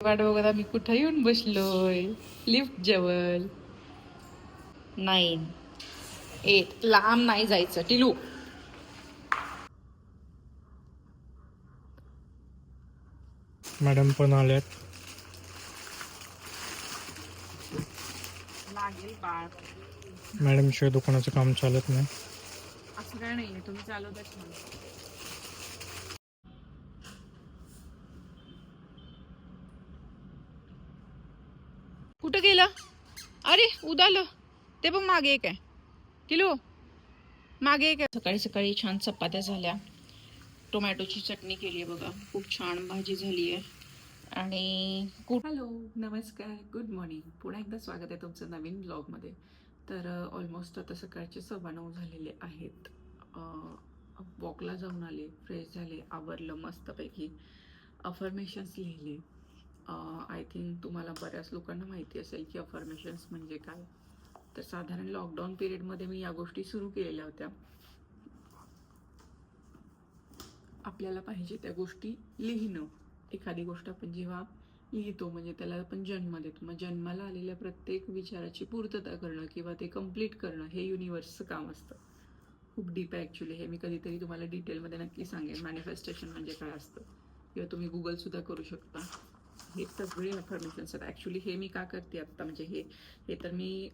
वाट बघत आम्ही कुठं येऊन बसलोय. लिफ्ट जवळ. 9, 8 लांब नाही जायचं टिलू. मॅडम पण आल्यात. लागेल बाळ. मॅडम शिवाय दुकानाचं काम चालत नाही. असं काय नाहीये, तुम्ही चालवताच म्हणा. कुठं गेलं? अरे उदालं ते बघ मागे एक आहे टिलू. मागे एक आहे. सकाळी सकाळी छान चपात्या झाल्या. टोमॅटोची चटणी केली आहे बघा. खूप छान भाजी झाली आहे. आणि हॅलो नमस्कार गुड मॉर्निंग. पुन्हा एकदा स्वागत आहे तुमचं नवीन ब्लॉगमध्ये. तर ऑलमोस्ट आता सकाळचे 9:15 झालेले आहेत. वॉकला जाऊन आले, फ्रेश झाले, आवरलं मस्तपैकी, अफर्मेशन्स लिहिले. आय थिंक तुम्हाला बऱ्याच लोकांना माहिती असेल की अफर्मेशन्स म्हणजे काय. तर साधारण लॉकडाऊन पिरियडमध्ये मी या गोष्टी सुरू केलेल्या होत्या. आपल्याला पाहिजे त्या गोष्टी लिहिणं. एखादी गोष्ट आपण जेव्हा लिहितो म्हणजे त्याला आपण जन्म देतो. मग जन्माला आलेल्या प्रत्येक विचाराची पूर्तता करणं किंवा ते कम्प्लीट करणं हे युनिवर्सचं काम असतं. खूप डीप आहे ॲक्च्युली हे. मी कधीतरी तुम्हाला डिटेलमध्ये नक्की सांगेन मॅनिफेस्टेशन म्हणजे काय असतं, किंवा तुम्ही गुगलसुद्धा करू शकता. हे सगळे अफर्मेशन्स आहेत. ॲक्च्युली हे मी का करते आत्ता म्हणजे हे तर मी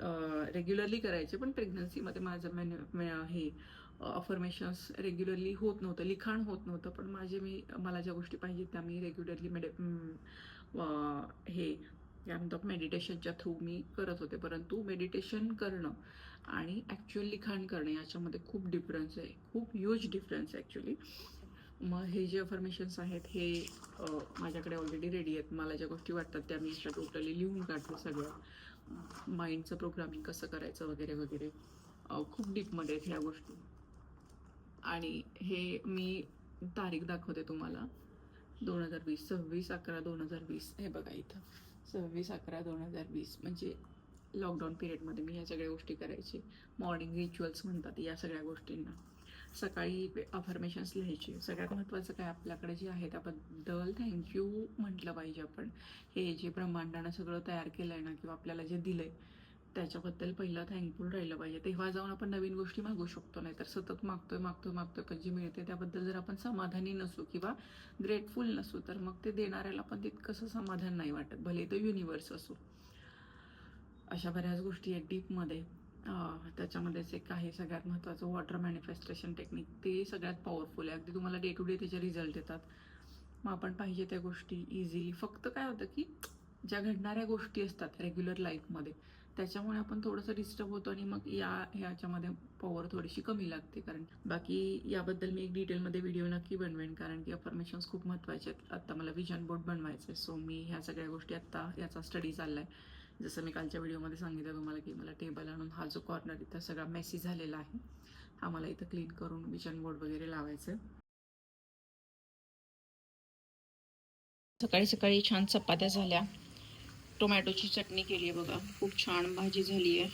रेग्युलरली करायचे, पण प्रेग्नन्सीमध्ये माझं हे अफर्मेशन्स रेग्युलरली होत नव्हतं, लिखाण होत नव्हतं. पण मला ज्या गोष्टी पाहिजेत त्या मी रेग्युलरली हे काय म्हणतात मेडिटेशनच्या थ्रू मी करत होते. परंतु मेडिटेशन करणं आणि ॲक्च्युअल लिखाण करणं याच्यामध्ये खूप डिफरन्स आहे, खूप ह्यूज डिफरन्स आहे ॲक्च्युली. मग हे जे अफर्मेशन्स आहेत हे माझ्याकडे ऑलरेडी रेडी आहेत. मला ज्या गोष्टी वाटतात त्या मी अशा टोटली लिहून काढते सगळं. माइंडचं प्रोग्रामिंग कसं करायचं वगैरे वगैरे. खूप डीपमध्ये आहेत ह्या गोष्टी. आणि हे मी तारीख दाखवते तुम्हाला. 2020 26/11/2020. हे बघा इथं 26/11/2020 म्हणजे लॉकडाऊन पिरियडमध्ये मी या सगळ्या गोष्टी करायची. मॉर्निंग रिच्युअल्स म्हणतात या सगळ्या गोष्टींना. सकाळी अफर्मेशन्स लिहायचे. सगळ्यात महत्त्वाचं काय आपल्याकडे जे आहे त्याबद्दल थँक्यू म्हटलं पाहिजे आपण. हे जे ब्रह्मांडानं सगळं तयार केलं आहे ना, किंवा आपल्याला जे दिलं आहे त्याच्याबद्दल पहिलं थँकफुल राहिलं पाहिजे. तेव्हा जाऊन आपण नवीन गोष्टी मागू शकतो. नाही तर सतत मागतोय पण जे मिळते त्याबद्दल जर आपण समाधानी नसू किंवा ग्रेटफुल नसू तर मग ते देणाऱ्याला पण तितकंसं समाधान नाही वाटत, भले तो युनिवर्स असो. अशा बऱ्याच गोष्टी आहेत डीपमध्ये. त्याच्यामध्येच एक आहे सगळ्यात महत्त्वाचं वॉटर मॅनिफेस्टेशन टेक्निक. ते सगळ्यात पॉवरफुल आहे. अगदी तुम्हाला डे टू डे त्याचे रिझल्ट येतात. मग आपण पाहिजे त्या गोष्टी इझिली. फक्त काय होतं की ज्या घडणाऱ्या गोष्टी असतात रेग्युलर लाईफमध्ये त्याच्यामुळे आपण थोडंसं डिस्टर्ब होतो आणि मग ह्याच्यामध्ये पॉवर थोडीशी कमी लागते. कारण बाकी याबद्दल मी एक डिटेलमध्ये व्हिडिओ नक्की बनवेन, कारण की अफर्मेशन्स खूप महत्त्वाचे आहेत. आत्ता मला विजन बोर्ड बनवायचं आहे. सो मी ह्या सगळ्या गोष्टी आत्ता याचा स्टडी चालला आहे. जसं मी कालच्या व्हिडिओमध्ये सांगितलं तुम्हाला की मला टेबल आणून हा जो कॉर्नर इथं सगळा मेसी झालेला आहे हा मला इथं क्लीन करून विजन बोर्ड वगैरे लावायचं. सकाळी सकाळी छान चपात्या झाल्या. टोमॅटोची चटणी केली आहे बघा. खूप छान भाजी झाली आहे.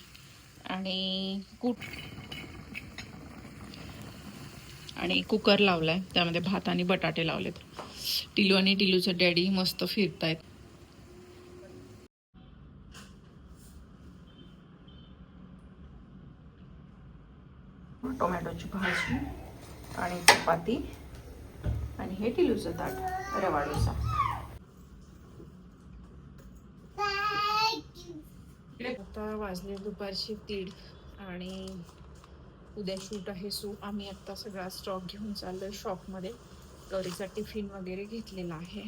आणि कुकर लावलाय, त्यामध्ये भात आणि बटाटे लावलेत. टिलू आणि टिलूचं डॅडी मस्त फिरतायत. टोमॅटोची भाजी आणि चपाती आणि हे टिलूचं ताट रवा डोसा. आता वाजले दुपारची 3 आणि उद्या शूट आहे. सो आम्ही आत्ता सगळा स्टॉक घेऊन चाललोय शॉपमध्ये. गौरीचा टिफिन वगैरे घेतलेला आहे,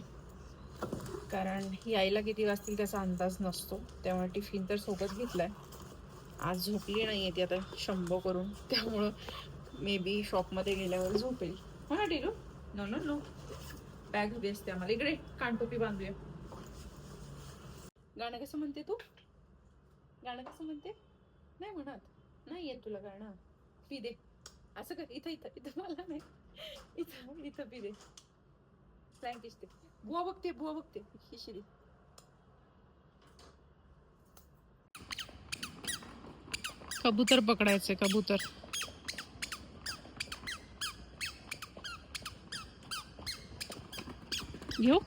कारण यायला किती वाजतील त्याचा अंदाज नसतो. त्यामुळे टिफिन तर सोबत घेतलाय. आज झोपली नाही आहे ती आता शंभो करून, त्यामुळं मे बी शॉपमध्ये गेल्यावर झोपेल. हो ना टिलू? नो नो नो, बॅग हवी असते आम्हाला. इकडे कानटोपी बांधूया. गाणं कसं म्हणते तू? गाणं कसं म्हणते? नाही म्हणत. नाही येत तुला गाणं? पी दे. असं कर. इथं इथं इथं मला नाही. इथं इथं पी दे. फ्लँकिश दे. बुवा बघते शिशिरी. कबूतर पकडायचे. कबूतर घेऊ.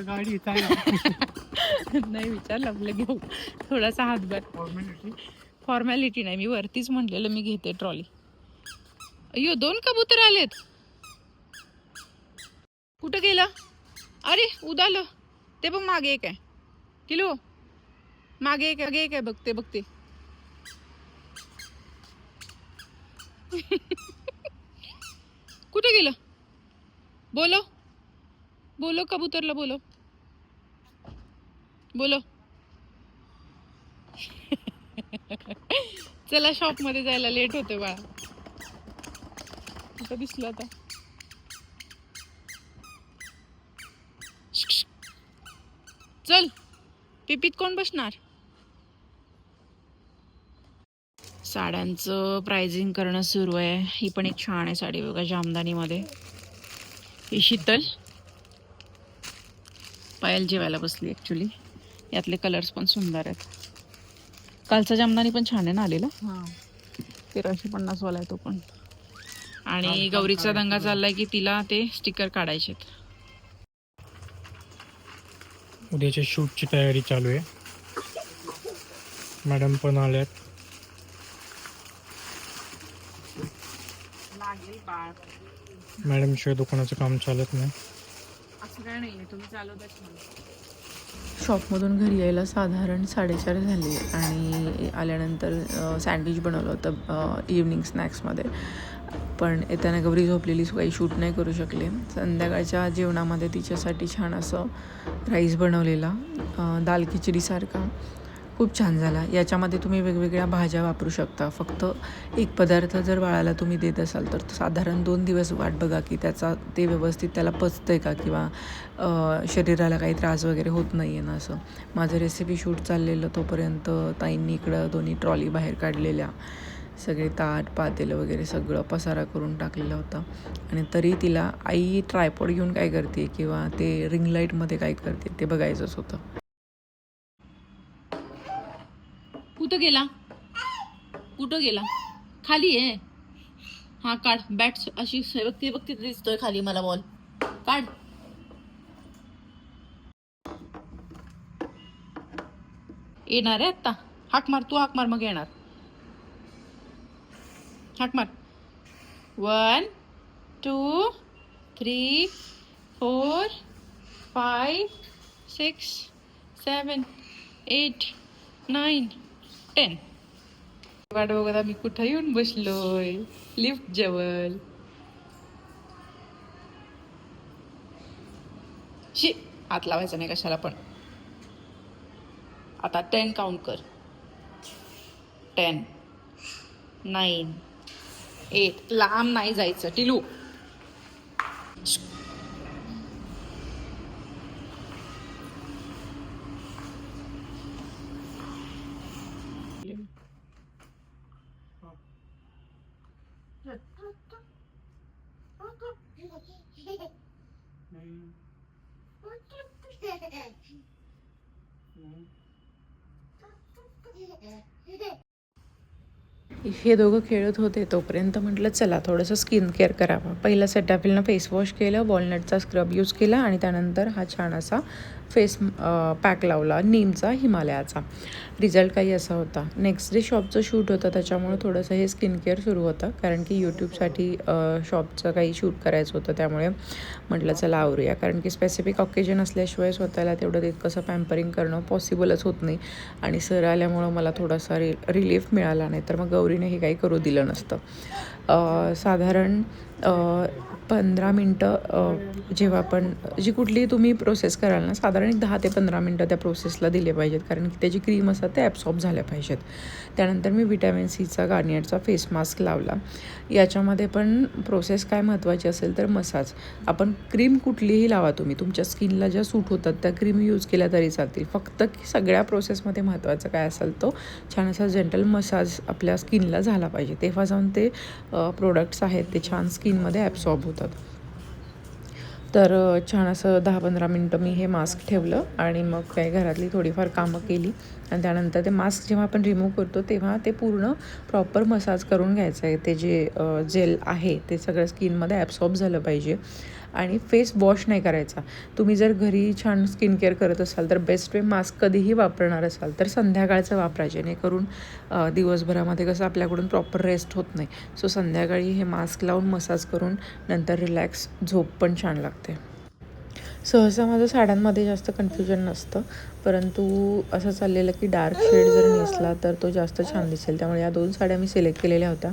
गाडी नाही विचारलं आपलं घेऊ थोडासा हातभार. फॉर्मॅलिटी नाही, मी वरतीच म्हटलेलं मी घेते ट्रॉली. अय्यो 2 कबूतर आलेत. कुठं गेलं? अरे उदालं ते बघ, मागे एक आहे किलो, मागे एक आहे बघते बघते. कुठे गेलं? बोलो बोलो कबूतरला बोलो बोलो. चला शॉप मध्ये जायला लेट होते बाळा. कुठं दिसलं आता? चल पिपीत कोण बसणार? साड्यांचं प्राइसिंग करणं सुरू आहे. ही पण एक छान आहे साडी बघा, जामदानीमध्ये. ही शीतल पायल जेवायला बसली ॲक्च्युली. यातले कलर्स पण सुंदर आहेत. कालचा जामदानी पण छान आहे ना आलेला. 1350 वाला आहे तो पण. आणि गौरीचा दंगा चाललाय की तिला ते स्टिकर काढायचे. उद्याच्या शूटची तयारी चालू आहे. मॅडम पण आल्यात. मॅडम शिवाय दुकानाचं काम चालत नाही. असं काय नाही, तुम्ही चालवताच. शॉपमधून घरी यायला साधारण 4:30 झाले आणि आल्यानंतर सँडविच बनवलं होतं इव्हनिंग स्नॅक्समध्ये. पण येताना गौरी झोपलेली, काही शूट नाही करू शकले. संध्याकाळच्या जेवणामध्ये तिच्यासाठी छान असं राईस बनवलेला, दाल खिचडीसारखा, खूप छान झाला. याच्यामध्ये तुम्ही वेगवेगळ्या भाज्या वापरू शकता. फक्त एक पदार्थ जर बाळाला तुम्ही देत असाल तर साधारण 2 दिवस वाट बघा की ते व्यवस्थित त्याला पचतंय का, किंवा शरीराला काही त्रास वगैरे होत नाही आहे ना असं. माझं रेसिपी शूट चाललेलं तोपर्यंत ताईंनी इकडं 2 ट्रॉली बाहेर काढलेल्या, सगळे ताट पातेलं वगैरे सगळं पसारा करून टाकलेला होता. आणि तरी तिला आई ट्रायपॉड घेऊन काय करते किंवा ते रिंग लाईटमध्ये काय करते ते बघायचंच होतं. कुठं गेला? खाली आहे. हा काढ बॅट. अशी बघते दिसतोय खाली मला बॉल. काढ. येणार आहे आता. हाक मार, तू हाक मार मग येणार. हाक मार. 1 2 3 4 5 6 7 8 9 10. वाट बघत आम्ही कुठं येऊन बसलोय, लिफ्ट जवळ. शी, हात लावायचा नाही कशाला पण. आता 10 काउंट कर. 10 9 8. लांब नाही जायचं टिलू. हे दोघं खेळत होते तोपर्यंत म्हटलं चला थोडंसं स्किन केअर करावं. पहिलं सेटाफिलनं फेस वॉश केलं, वॉलनटचा स्क्रब यूज केला आणि त्यानंतर हा छान असा फेस पॅक लावला नीमचा, हिमालयाचा. रिझल्ट काही असा होता. नेक्स्ट डे शॉपचं शूट होतं, त्याच्यामुळे थोडंसं हे स्किन केअर सुरू होतं, कारण की यूट्यूबसाठी शॉपचं काही शूट करायचं होतं. त्यामुळे म्हटलं चला आवरूया, कारण की स्पेसिफिक ऑकेजन असल्याशिवाय स्वतःला तेवढं तितकंसं पॅम्परिंग करणं पॉसिबलच होत नाही. आणि सर आल्यामुळं मला थोडासा रिलीफ मिळाला, नाही तर मग गौरीने हे काही करू दिलं नसतं. साधारण 15 मिनटं जेव्हा आपण जी कुठली तुम्ही प्रोसेस कराल ना, साधारण एक 10 ते 15 मिनटं त्या प्रोसेसला दिले पाहिजेत, कारण की त्याची क्रीम असतात ते ॲब्सॉर्ब झाल्या पाहिजेत. त्यानंतर मी विटॅमिन सीचा गार्नियरचा फेस मास्क लावला. याच्यामध्ये पण प्रोसेस काय महत्त्वाची असेल तर मसाज. आपण क्रीम कुठलीही लावा, तुम्ही तुमच्या स्किनला ज्या सूट होतात त्या क्रीम यूज केल्या तरी चालतील. फक्त की सगळ्या प्रोसेसमध्ये महत्त्वाचं काय असेल तो छान असा जेंटल मसाज आपल्या स्किनला झाला पाहिजे, तेव्हा जाऊन ते प्रोडक्ट्स आहेत ते छान स्किनमध्ये ॲब्सॉर्ब होतात. तर छान असं 10-15 मिनटं मी हे मास्क ठेवलं आणि मग काय घरातली थोडीफार कामं केली. आणि त्यानंतर ते मास्क जेव्हा आपण रिमूव्ह करतो तेव्हा ते पूर्ण प्रॉपर मसाज करून घ्यायचं आहे. ते जे जेल आहे ते सगळं स्किनमध्ये ॲब्सॉर्ब झालं पाहिजे. आणि फेस वॉश नाही करायचा. तुम्ही जर घरी छान स्किन केअर करत असाल तर बेस्ट वे मास्क कधीही वापरणार असाल तर संध्याकाळचं वापरा, जेणेकरून दिवसभरामध्ये कसं आपल्याकडून प्रॉपर रेस्ट होत नाही. सो संध्याकाळी हे मास्क लावून मसाज करून नंतर रिलॅक्स झोप पण छान लागते. सहसा माझं साड्यांमध्ये जास्त कन्फ्युजन नसतं, परंतु असं चाललेलं की डार्क शेड जर नेसला तर तो जास्त छान दिसेल. त्यामुळे या 2 साड्या मी सिलेक्ट केलेल्या होत्या.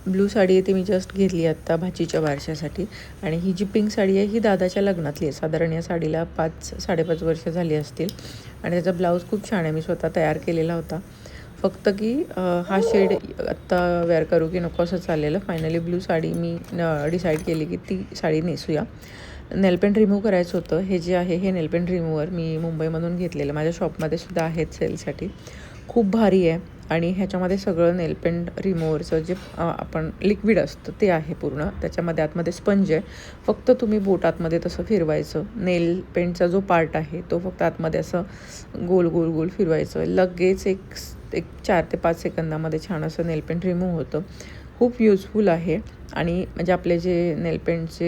ब्लू साडी आहे ती मी जस्ट घेतली आत्ता भाचीच्या बारशासाठी, आणि ही जी पिंक साडी आहे ही दादाच्या लग्नातली आहे. साधारण या साडीला 5-5.5 वर्ष झाली असतील, आणि त्याचा ब्लाऊज खूप छान आहे, मी स्वतः तयार केलेला होता. फक्त की हा शेड आत्ता वेअर करू की नको असं चाललेलं. फायनली ब्लू साडी मी डिसाईड केली की ती साडी नेसूया. नेलपेंट रिमूव्ह करायचं होतं. हे जे आहे हे नेलपेंट रिमूव्हर मी मुंबईमधून घेतलेलं, माझ्या शॉपमध्ये सुद्धा आहेत सेलसाठी. खूप भारी आहे, आणि ह्याच्यामध्ये सगळं नेलपेंट रिमूव्हरचं जे आपण लिक्विड असतं ते आहे पूर्ण. त्याच्यामध्ये आतमध्ये स्पंज आहे. फक्त तुम्ही बोट आतमध्ये तसं फिरवायचं. नेल पेंटचा जो पार्ट आहे तो फक्त आतमध्ये असं गोल गोल गोल फिरवायचं. लगेच एक 4 ते 5 सेकंदामध्ये छान असं नेलपेंट रिमूव्ह होतं. खूप युजफुल आहे. आणि म्हणजे आपले जे नेलपेंट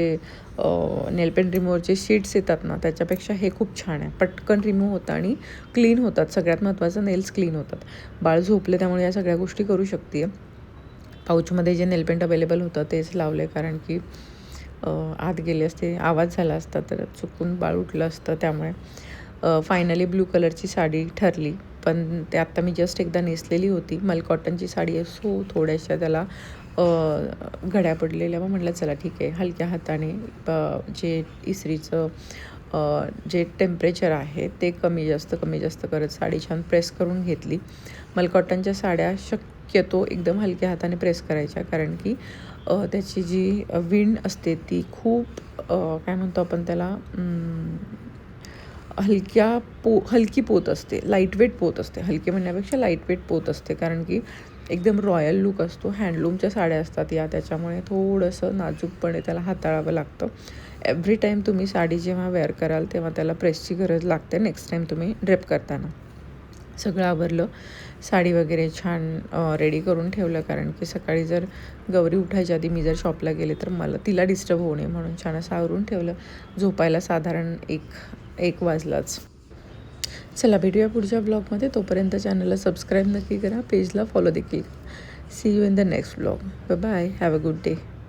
रिमूव्हरचे शीट्स येतात ना, त्याच्यापेक्षा हे खूप छान आहे. पटकन रिमूव्ह होतं आणि क्लीन होतात. सगळ्यात महत्त्वाचं नेल्स क्लीन होतात. बाळ झोपले त्यामुळे या सगळ्या गोष्टी करू शकते. पाऊचमध्ये जे नेलपेंट अवेलेबल होतं तेच लावले, कारण की आत गेले असते, आवाज झाला असता तर चुकून बाळ उठलं असतं. त्यामुळे फायनली ब्लू कलरची साडी ठरली. पण ते आत्ता मी जस्ट एकदा नेसलेली होती. मल कॉटनची साडी आहे, सो थोड्याशा त्याला घड्या पडलेल्या. मग म्हटलं चला ठीक आहे, हलक्या हाताने जे इस्त्रीचं जे टेम्परेचर आहे ते कमी जास्त करत साडी छान प्रेस करून घेतली. मल कॉटनच्या साड्या शक्यतो एकदम हलक्या हाताने प्रेस करायच्या, कारण की त्याची जी विंड असते ती खूप काय म्हणतो आपण त्याला, हलकी पोत असते, लाईटवेट पोत असते. हलकी म्हणण्यापेक्षा लाईटवेट पोत असते, कारण की एकदम रॉयल लुक असतो. हँडलूमच्या साड्या असतात या, त्याच्यामुळे थोडंसं नाजूकपणे त्याला हाताळावं लागतं. एव्हरी टाईम तुम्ही साडी जेव्हा वेअर कराल तेव्हा त्याला प्रेसची गरज लागते. नेक्स्ट टाईम तुम्ही ड्रेप करताना. सगळं आवरलं, साडी वगैरे छान रेडी करून ठेवलं, कारण की सकाळी जर गौरी उठायच्या आधी मी जर शॉपला गेले तर मला तिला डिस्टर्ब होऊ नये म्हणून छान असं आवरून ठेवलं. झोपायला साधारण 1 वाजलाच. चला भेटूया पुढच्या ब्लॉगमध्ये. तोपर्यंत चॅनलला सबस्क्राईब नक्की करा, पेजला फॉलो देखील. See you in the next blog. Bye bye. Have a good day.